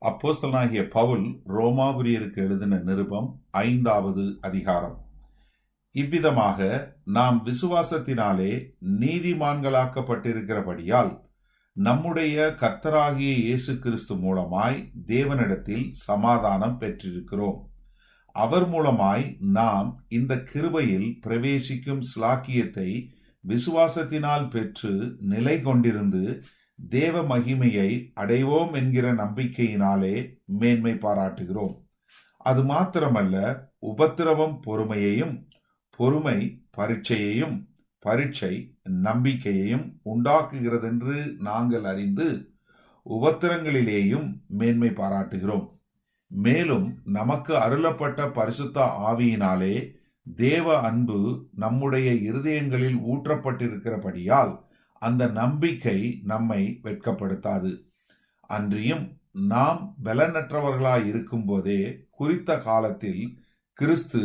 அப்போஸ்தலனாகிய பவுல் ரோமாபுரியருக்கு எழுதின நிருபம் 5வது அதிகாரம். இவ்விதமாக நாம் விசுவாசத்தினாலே நீதிமான்களாக்கப்பட்டிருக்கிறபடியால் நம்முடைய கர்த்தராகிய இயேசு கிறிஸ்து மூலமாய் தேவனிடத்தில் சமாதானம் பெற்றிருக்கிறோம். அவர் மூலமாய் நாம் இந்த கிருபையில் பிரவேசிக்கும் ஸ்லாக்கியத்தை விசுவாசத்தினால் பெற்று நிலை கொண்டிருந்து தேவ மகிமையை அடைவோம் என்கிற நம்பிக்கையினாலே மேன்மை பாராட்டுகிறோம். அது மாத்திரமல்ல, உபத்திரவம் பொறுமையையும், பொறுமை பரீட்சையையும், பரீட்சை நம்பிக்கையையும் உண்டாக்குகிறதென்று நாங்கள் அறிந்து உபத்திரங்களிலேயும் மேன்மை பாராட்டுகிறோம். மேலும் நமக்கு அருளப்பட்ட பரிசுத்த ஆவியினாலே தேவ அன்பு நம்முடைய இருதயங்களில் ஊற்றப்பட்டிருக்கிறபடியால் அந்த நம்பிக்கை நம்மை வெட்கப்படுத்தாது. அன்றியும் நாம் பலனற்றவர்களாய் இருக்கும் போதே குறித்த காலத்தில் கிறிஸ்து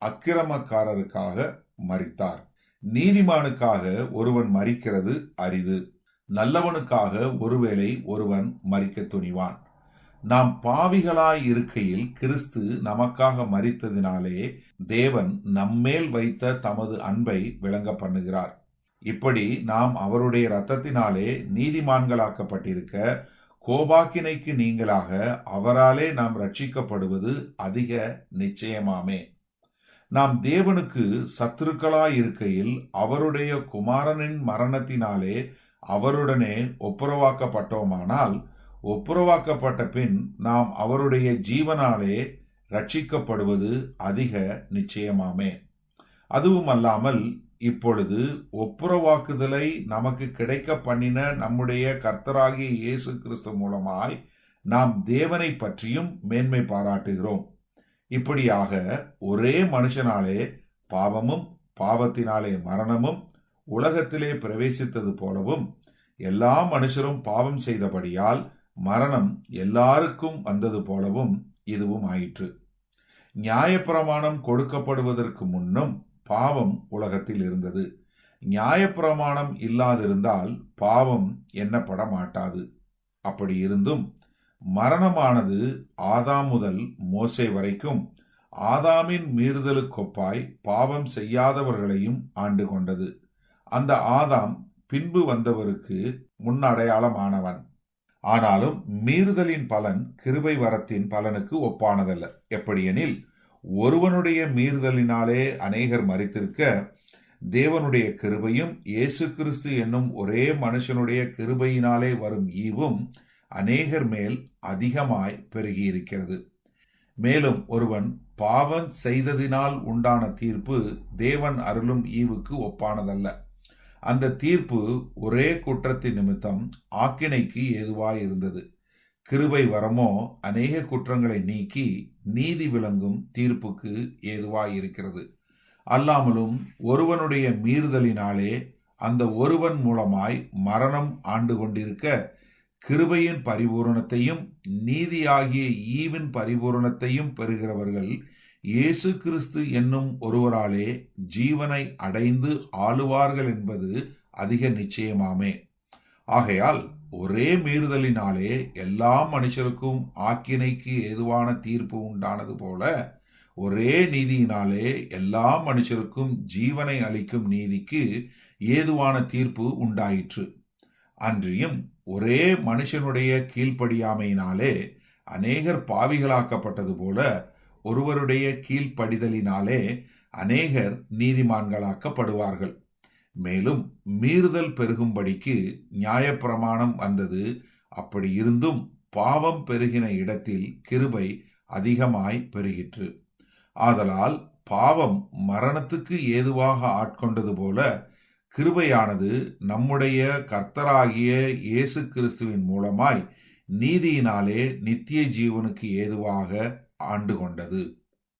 அக்கிரமக்காரருக்காக மரித்தார். நீதிமானுக்காக ஒருவன் மரிக்கிறது அரிது, நல்லவனுக்காக ஒருவேளை ஒருவன் மரிக்க துணிவான். நாம் பாவிகளாய் இருக்கையில் கிறிஸ்து நமக்காக மரித்ததினாலே தேவன் நம்மேல் வைத்த தமது அன்பை விளங்க பண்ணுகிறார். இப்படி நாம் அவருடைய இரத்தத்தினாலே நீதிமான்களாக்கப்பட்டிருக்க கோபாக்கினைக்கு நீங்களாக அவராலே நாம் ரட்சிக்கப்படுவது அதிக நிச்சயமாமே. நாம் தேவனுக்கு சத்துருக்களாய் இருக்கையில் அவருடைய குமாரனின் மரணத்தினாலே அவருடனே ஒப்புரவாக்கப்பட்டோமானால், ஒப்புரவாக்கப்பட்ட பின் நாம் அவருடைய ஜீவனாலே ரட்சிக்கப்படுவது அதிக நிச்சயமாமே. அதுவும் அல்லாமல் இப்பொழுது ஒப்புரவாக்குதலை நமக்கு கிடைக்க பண்ணின நம்முடைய கர்த்தராகிய இயேசு கிறிஸ்து மூலமாய் நாம் தேவனை பற்றியும் மேன்மை பாராட்டுகிறோம். இப்படியாக ஒரே மனுஷனாலே பாவமும் பாவத்தினாலே மரணமும் உலகத்திலே பிரவேசித்தது போலவும், எல்லா மனுஷரும் பாவம் செய்தபடியால் மரணம் எல்லாருக்கும் வந்தது போலவும் இதுவும் ஆயிற்று. நியாயப்பிரமாணம் கொடுக்கப்படுவதற்கு முன்னும் பாவம் உலகத்தில் இருந்தது. நியாயப்பிரமாணம் இல்லாதிருந்தால் பாவம் எண்ணப்பட மாட்டாது. அப்படி இருந்தும் மரணமானது ஆதாம் முதல் மோசே வரைக்கும் ஆதாமின் மீறுதலுக்கொப்பாய் பாவம் செய்யாதவர்களையும் ஆண்டு கொண்டது. அந்த ஆதாம் பின்பு வந்தவருக்கு முன்னடையாளமானவன். ஆனாலும் மீறுதலின் பலன் கிருபை வரத்தின் பலனுக்கு ஒப்பானதல்ல. எப்படியெனில், ஒருவனுடைய மீறுதலினாலே அநேகர் மரித்திருக்க, தேவனுடைய கிருபையும் இயேசு கிறிஸ்து என்னும் ஒரே மனுஷனுடைய கிருபையினாலே வரும் ஈவும் அநேகர் மேல் அதிகமாய் பெருகியிருக்கிறது. மேலும் ஒருவன் பாவம் செய்ததினால் உண்டான தீர்ப்பு தேவன் அருளும் ஈவுக்கு ஒப்பானதல்ல. அந்த தீர்ப்பு ஒரே குற்றத்தின் நிமித்தம் ஆக்கினைக்கு ஏதுவாய் இருந்தது. கிருபை வரமோ அநேக குற்றங்களை நீக்கி நீதி விளங்கும் தீர்ப்புக்கு ஏதுவாய் இருக்கிறது. அல்லாமலும் ஒருவனுடைய மீறுதலினாலே அந்த ஒருவன் மூலமாய் மரணம் ஆண்டு கொண்டிருக்க, கிருபையின் பரிபூரணத்தையும் நீதியாகிய ஈவின் பரிபூரணத்தையும் பெறுகிறவர்கள் இயேசு கிறிஸ்து என்னும் ஒருவராலே ஜீவனை அடைந்து ஆளுவார்கள் என்பது அதிக நிச்சயமாமே. ஆகையால் ஒரே மீறுதலினாலே எல்லா மனுஷருக்கும் ஆக்கினைக்கு ஏதுவான தீர்ப்பு உண்டானது போல, ஒரே நீதியினாலே எல்லா மனுஷருக்கும் ஜீவனை அளிக்கும் நீதிக்கு ஏதுவான தீர்ப்பு உண்டாயிற்று. அன்றியும் ஒரே மனுஷனுடைய கீழ்ப்படியாமையினாலே அநேகர் பாவிகளாக்கப்பட்டது போல, ஒருவருடைய கீழ்ப்படிதலினாலே அநேகர் நீதிமான்களாக்கப்படுவார்கள். மேலும் மீறுதல் பெருகும்படிக்கு நியாயப்பிரமாணம் வந்தது. அப்படி இருந்தும் பாவம் பெருகின இடத்தில் கிருபை அதிகமாய் பெருகிற்று. ஆதலால் பாவம் மரணத்துக்கு ஏதுவாக ஆட்கொண்டது போல, கிருபையானது நம்முடைய கர்த்தராகிய இயேசு கிறிஸ்துவின் மூலமாய் நீதியினாலே நித்திய ஜீவனுக்கு ஏதுவாக ஆண்டு கொண்டது.